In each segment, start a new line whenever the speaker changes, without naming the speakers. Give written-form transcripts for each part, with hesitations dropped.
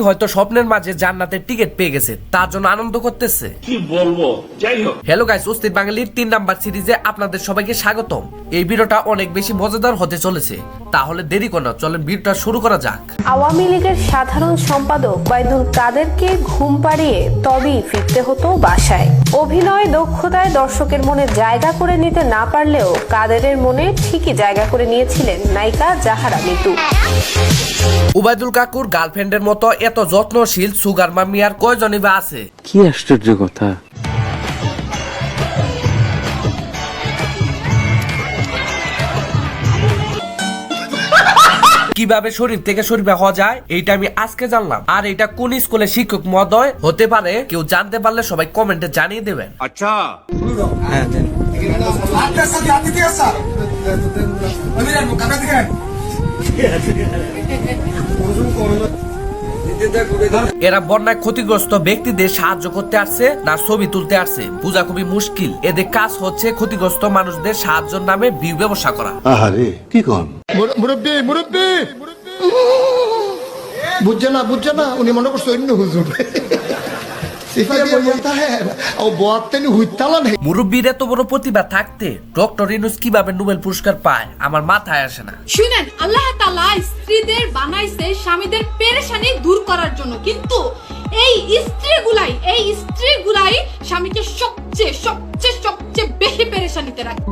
হয়তো স্বপ্নের মাঝে জান্নাতের টিকিট পেয়ে গেছে, তার জন্য আনন্দ করতেছে।
কি বলবো, যাই হোক।
হ্যালো গাইস, অস্থির বাঙালির 3 নাম্বার সিরিজে আপনাদের সবাইকে স্বাগতম। এই ভিডিওটা অনেক বেশি মজাদার হতে চলেছে, তাহলে দেরি করো না, চলেন ভিডিওটা শুরু করা যাক।
আওয়ামী লীগের সাধারণ সম্পাদক ওবায়দুল কাদেরকে ঘুম পাড়িয়ে তবেই ফিরতে হতো বাসায়। অভিনয় দক্ষতায় দর্শকের মনে জায়গা করে নিতে না পারলেও কাদেরের মনে ঠিকই জায়গা করে নিয়েছিলেন নায়িকা জাহারা মিতু।
ওবায়দুল কাকুর গার্লফ্রেন্ডের মতো এত যত্নশীল সুগার মামি আর কয়জনই বা আছে?
কি আশ্চর্য কথা।
কিভাবে শরীর থেকে শরীরে হওয়া যায় এইটা আমি আজকে জানলাম। আর এটা কোন স্কুলে শিক্ষক মহোদয় হতে পারে, কেউ জানতে পারলে সবাই কমেন্টে জানিয়ে দেবেন।
আচ্ছা, এরা বন্যায় ক্ষতিগ্রস্ত ব্যক্তিদের সাহায্য করতে আসছে না ছবি তুলতে আসছে বোঝা খুবই মুশকিল। এদের কাজ হচ্ছে ক্ষতিগ্রস্ত মানুষদের সাহায্যের নামে ভিউ ব্যবসা করা।
আহারে কি কোন
মুরব্বী মুরব্বী বুঝছে না উনি মনে করছে অন্য হুজুর।
মুরব্বীর এত বড় প্রতিভা থাকতে ডক্টর ইউনূস কিভাবে নোবেল পুরস্কার পায় আমার মাথায় আসে না।
শুনেন, আল্লাহ তাআলা স্ত্রীদের বানাইছে স্বামীদের পেরেশানি দূর করার জন্য, কিন্তু এই স্ত্রীগুলাই স্বামীকে সবচেয়ে সবচেয়ে সবচেয়ে বেশি পেরেশানিতে রাখে।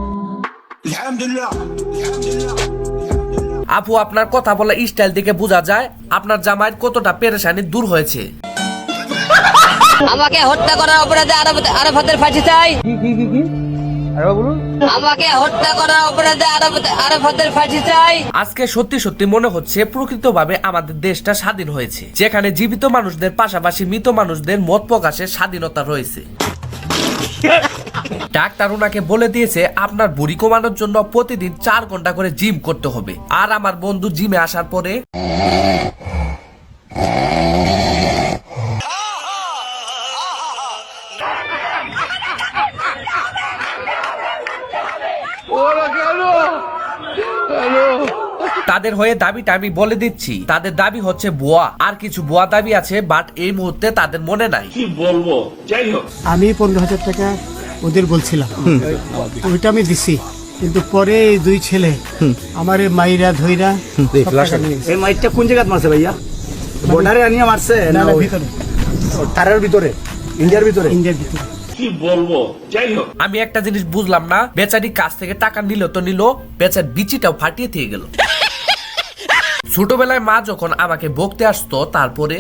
আপু, আপনার কথা বলা স্টাইল দেখে বোঝা যায় আপনার জামাইয়ের কতটা পেরেশানি দূর হয়েছে।
আমাকে হত্যা করার অপরাধে আরাফাতের ফাঁসি চাই। আমাকে হত্যা করার অপরাধে আরাফাতের ফাঁসি চাই।
আজকে সত্যি সত্যি মনে হচ্ছে প্রকৃতভাবে আমাদের দেশটা স্বাধীন হয়েছে, যেখানে জীবিত মানুষদের পাশাপাশি মৃত মানুষদের মত প্রকাশের স্বাধীনতা রয়েছে। ডাক্তার ওনাকে বলে দিয়েছে আপনার বুড়ি কমানোর জন্য প্রতিদিন 4 ঘন্টা করে জিম করতে হবে। আর আমার বন্ধু জিমে আসার পরে তাদের হয়ে দাবিটা আমি বলে দিচ্ছি। তাদের দাবি হচ্ছে ভুয়া, আর কিছু ভুয়া দাবি আছে, বাট এই মুহূর্তে তাদের মনে নাই।
কি বলবো, যাই হোক।
আমি 15,000 টাকা ওদের বলছিলাম, ওইটা আমি দিছি, কিন্তু পরে এই 2 ছেলে আমার মাইরা ধইরা।
এই মাইটটা কোন জায়গায় মারছে ভাইয়া? বর্ডারে আনিয়া মারছে না
ভিতরে?
তারের ভিতরে, ইন্ডিয়ার ভিতরে।
কি বলবো, যাই হোক।
আমি একটা জিনিস বুঝলাম না, বেচারি কাছ থেকে টাকা নিল তো নিল, বেচার বিচিটাও ফাটিয়ে দিয়ে গেল। ছোটবেলায় মা যখন আমাকে বকতে আসতো, তারপরে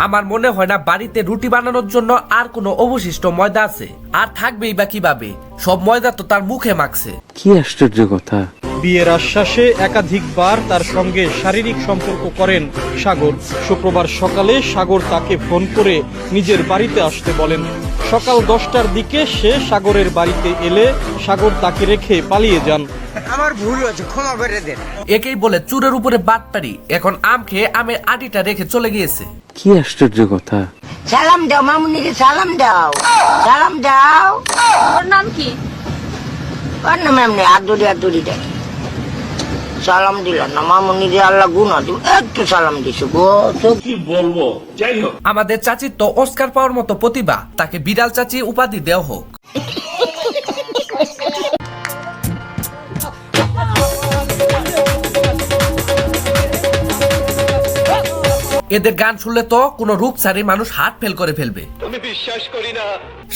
আমার মনে হয় না বাড়িতে রুটি বানানোর জন্য আর কোনো অবশিষ্ট ময়দা আছে, আর থাকবেই বা কিভাবে? সব ময়দা তো তার মুখে মাখছে।
কি আশ্চর্য কথা।
বিয়ের আশ্বাসে একাধিকবার তার সঙ্গে শারীরিক সম্পর্ক করেন সাগর। শুক্রবার সকালে সাগর তাকে ফোন করে নিজের বাড়িতে আসতে বলেন। সকাল 10টার দিকে সে সাগরের বাড়িতে এলে সাগর তাকে রেখে পালিয়ে যান।
আমার ভুল হয়েছে, ক্ষমা করে দেন।
একেই বলে চুরের উপরে বাটপারি। এখন আম খেয়ে আমের আটিটা রেখে চলে গিয়েছে।
কি আশ্চর্য কথা।
সালাম দাও মামুনিকে, সালাম দাও, সালাম দাও।
ওর নাম কি?
ওর নাম এমনি আদুরি দেয়। সালাম দিল না মামুনি, আল্লাহ গুনা দিব, একটু সালাম দিছো গো।
কি বলবো, যাই হোক।
আমাদের চাচির তো অস্কার পাওয়ার মতো প্রতিভা, তাকে বিড়াল চাচি উপাধি দেওয়া হোক। এদের গান শুনলে তো কোনো রূপসারি মানুষ হার্ট ফেল করে ফেলবে।
আমি বিশ্বাস করি না।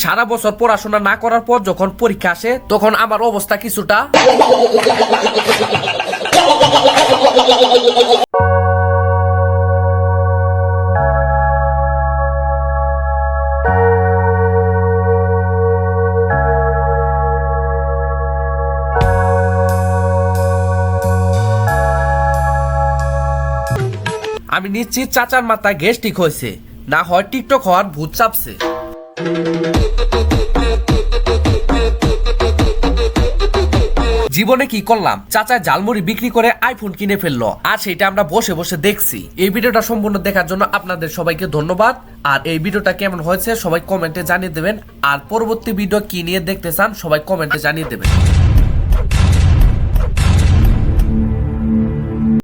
সারা বছর পড়াশোনা না করার পর যখন পরীক্ষা আসে, তখন আমার অবস্থা কিছুটা আমি নিশ্চিত চাচার মাথায় গ্যাস্ট্রিক হয়েছে, না হয় টিকটক হওয়ার ভূত চাপছে।
জীবনে কি করলাম, চাচা ঝালমুড়ি বিক্রি করে আইফোন কিনে ফেললো, আর সেটা আমরা বসে বসে দেখছি। এই ভিডিওটা সম্পূর্ণ দেখার জন্য আপনাদের সবাইকে ধন্যবাদ। আর এই ভিডিওটা কেমন হয়েছে সবাই কমেন্টে জানিয়ে দেবেন, আর পরবর্তী ভিডিও কি নিয়ে দেখতে চান সবাই কমেন্টে জানিয়ে দেবেন।